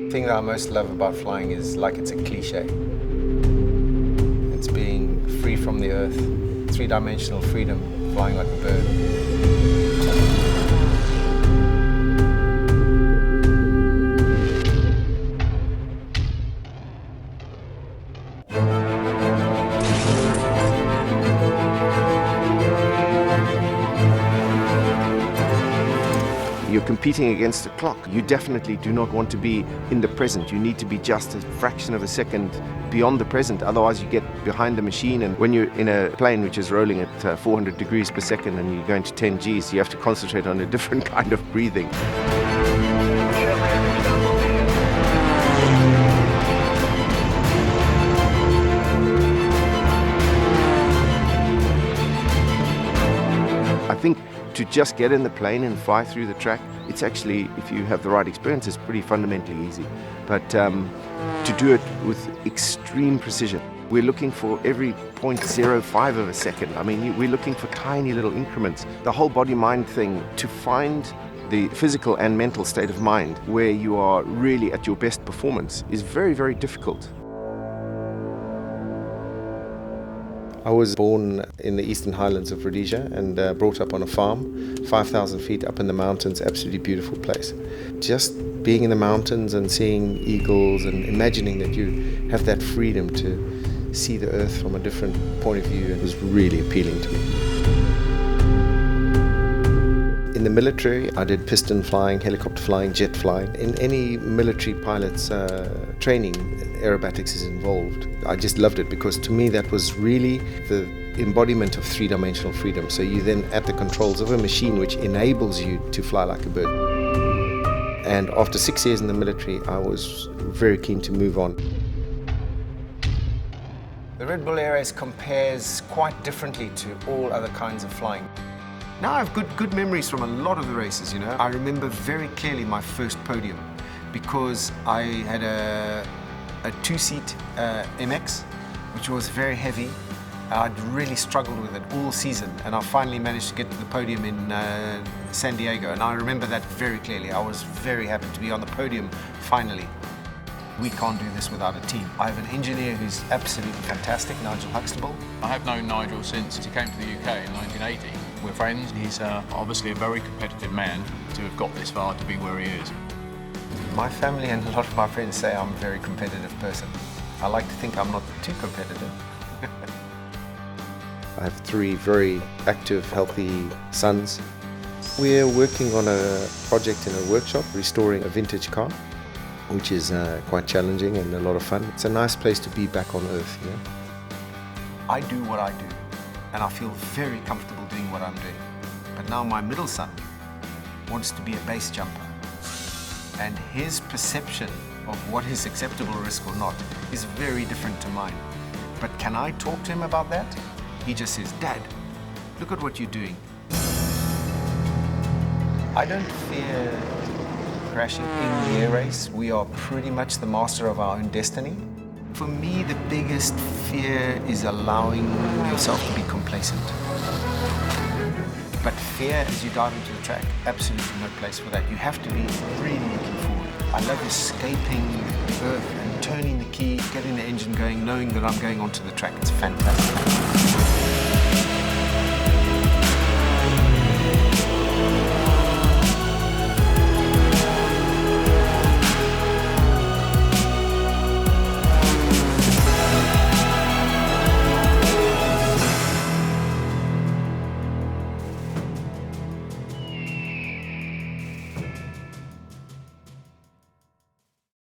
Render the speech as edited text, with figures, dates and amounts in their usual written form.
The thing that I most love about flying is, like, it's a cliche. It's being free from the earth, three-dimensional freedom, flying like a bird. You're competing against the clock. You definitely do not want to be in the present. You need to be just a fraction of a second beyond the present. Otherwise, you get behind the machine. And when you're in a plane which is rolling at 400 degrees per second and you're going to 10 Gs, you have to concentrate on a different kind of breathing. I think to just get in the plane and fly through the track, it's actually, if you have the right experience, it's pretty fundamentally easy. But to do it with extreme precision, we're looking for every 0.05 of a second. I mean, we're looking for tiny little increments. The whole body-mind thing, to find the physical and mental state of mind where you are really at your best performance, is very, very difficult. I was born in the eastern highlands of Rhodesia and brought up on a farm, 5,000 feet up in the mountains, absolutely beautiful place. Just being in the mountains and seeing eagles and imagining that you have that freedom to see the earth from a different point of view, it was really appealing to me. In the military, I did piston flying, helicopter flying, jet flying. In any military pilot's training, aerobatics is involved. I just loved it because to me that was really the embodiment of three-dimensional freedom. So you're then at the controls of a machine which enables you to fly like a bird. And after 6 years in the military, I was very keen to move on. The Red Bull Air Race compares quite differently to all other kinds of flying. Now I have good memories from a lot of the races, you know. I remember very clearly my first podium because I had a two-seat MX, which was very heavy. I'd really struggled with it all season, and I finally managed to get to the podium in San Diego, and I remember that very clearly. I was very happy to be on the podium finally. We can't do this without a team. I have an engineer who's absolutely fantastic, Nigel Lamb. I have known Nigel since he came to the UK in 1980. We're friends. He's obviously a very competitive man to have got this far to be where he is. My family and a lot of my friends say I'm a very competitive person. I like to think I'm not too competitive. I have 3 very active, healthy sons. We're working on a project in a workshop, restoring a vintage car, which is quite challenging and a lot of fun. It's a nice place to be back on Earth, you know. I do what I do, and I feel very comfortable doing what I'm doing. But now my middle son wants to be a base jumper, and his perception of what is acceptable risk or not is very different to mine. But can I talk to him about that? He just says, "Dad, look at what you're doing." I don't fear crashing in the air race. We are pretty much the master of our own destiny. For me, the biggest fear is allowing yourself to be complacent. But fear as you dive into the track, absolutely no place for that. You have to be really looking forward. I love escaping the earth and turning the key, getting the engine going, knowing that I'm going onto the track. It's fantastic.